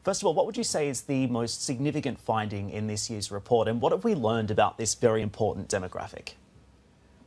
First of all, what would you say is the most significant finding in this year's report, and what have we learned about this very important demographic?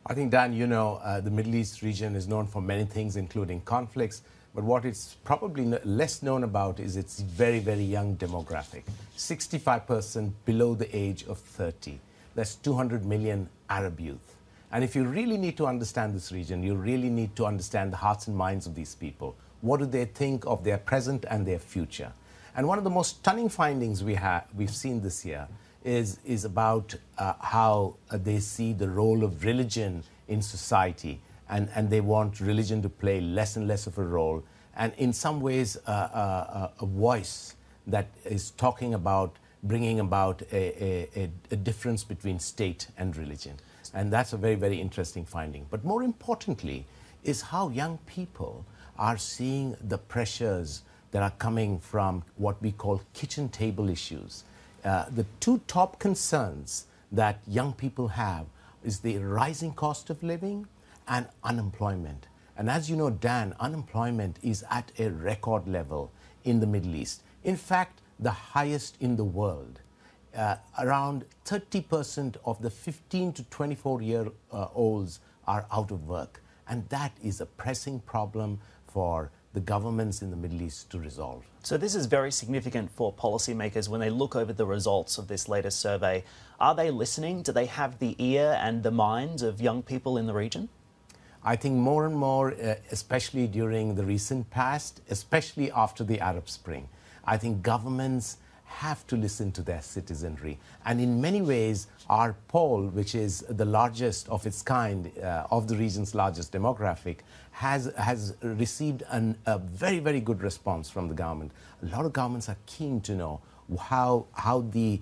I think, Dan, the Middle East region is known for many things, including conflicts. But what it's probably less known about is its very, very young demographic. 65% below the age of 30. That's 200 million Arab youth. And if you really need to understand this region, you really need to understand the hearts and minds of these people. What do they think of their present and their future? And one of the most stunning findings we've seen this year is about how they see the role of religion in society. And they want religion to play less and less of a role, and in some ways a voice that is talking about bringing about a difference between state and religion. And that's a very, very interesting finding. But more importantly is how young people are seeing the pressures that are coming from what we call kitchen table issues. The two top concerns that young people have is the rising cost of living and unemployment. And as you know, Dan, unemployment is at a record level in the Middle East. In fact, the highest in the world. Around 30% of the 15 to 24-year-olds are out of work. And that is a pressing problem for the governments in the Middle East to resolve. So this is very significant for policymakers when they look over the results of this latest survey. Are they listening? Do they have the ear and the mind of young people in the region? I think more and more, especially during the recent past, especially after the Arab Spring, I think governments have to listen to their citizenry. And in many ways, our poll, which is the largest of its kind, of the region's largest demographic, has received a very, very good response from the government. A lot of governments are keen to know how the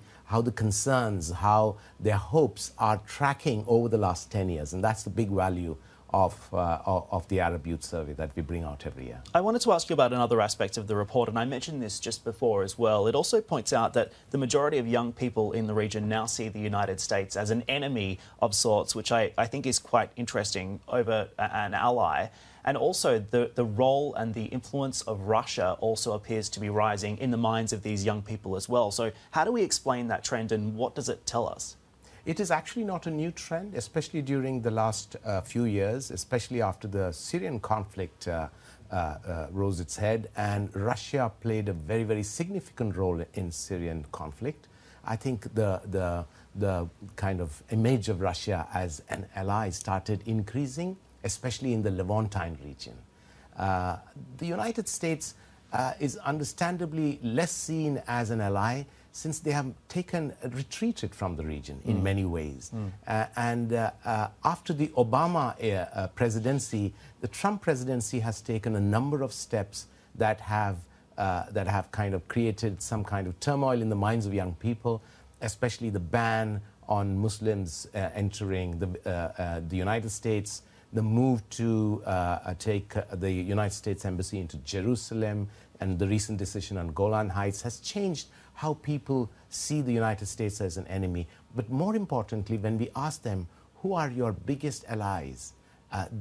concerns, how their hopes are tracking over the last 10 years. And that's the big value of the Arab Youth Survey that we bring out every year. I wanted to ask you about another aspect of the report, and I mentioned this just before as well. It also points out that the majority of young people in the region now see the United States as an enemy of sorts, which I think is quite interesting, over an ally. And also the role and the influence of Russia also appears to be rising in the minds of these young people as well. So how do we explain that trend, and what does it tell us? It is actually not a new trend, especially during the last few years, especially after the Syrian conflict rose its head, and Russia played a very, very significant role in Syrian conflict. I think the kind of image of Russia as an ally started increasing, especially in the Levantine region. The United States is understandably less seen as an ally, since they have retreated from the region in many ways. After the Obama presidency, the Trump presidency has taken a number of steps that have kind of created some kind of turmoil in the minds of young people, especially the ban on Muslims entering the United States, the move to take the United States Embassy into Jerusalem, and the recent decision on Golan Heights has changed how people see the United States as an enemy. But more importantly, when we ask them, who are your biggest allies,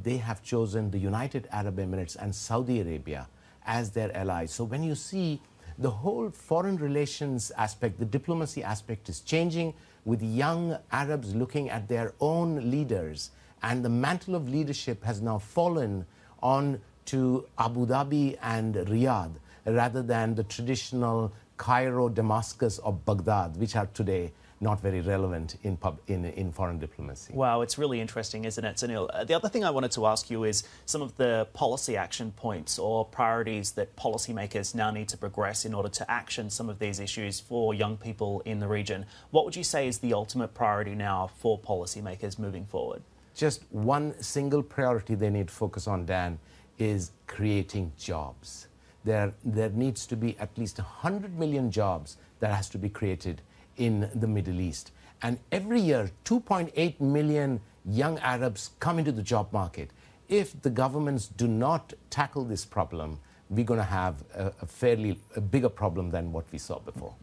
they have chosen the United Arab Emirates and Saudi Arabia as their allies. So when you see the whole foreign relations aspect, the diplomacy aspect is changing, with young Arabs looking at their own leaders, and the mantle of leadership has now fallen on to Abu Dhabi and Riyadh, rather than the traditional Cairo, Damascus, or Baghdad, which are today not very relevant in foreign diplomacy. Wow, it's really interesting, isn't it, Sunil? The other thing I wanted to ask you is some of the policy action points or priorities that policymakers now need to progress in order to action some of these issues for young people in the region. What would you say is the ultimate priority now for policymakers moving forward? Just one single priority they need to focus on, Dan, is creating jobs. There needs to be at least 100 million jobs that has to be created in the Middle East. And every year, 2.8 million young Arabs come into the job market. If the governments do not tackle this problem, we're going to have a bigger problem than what we saw before.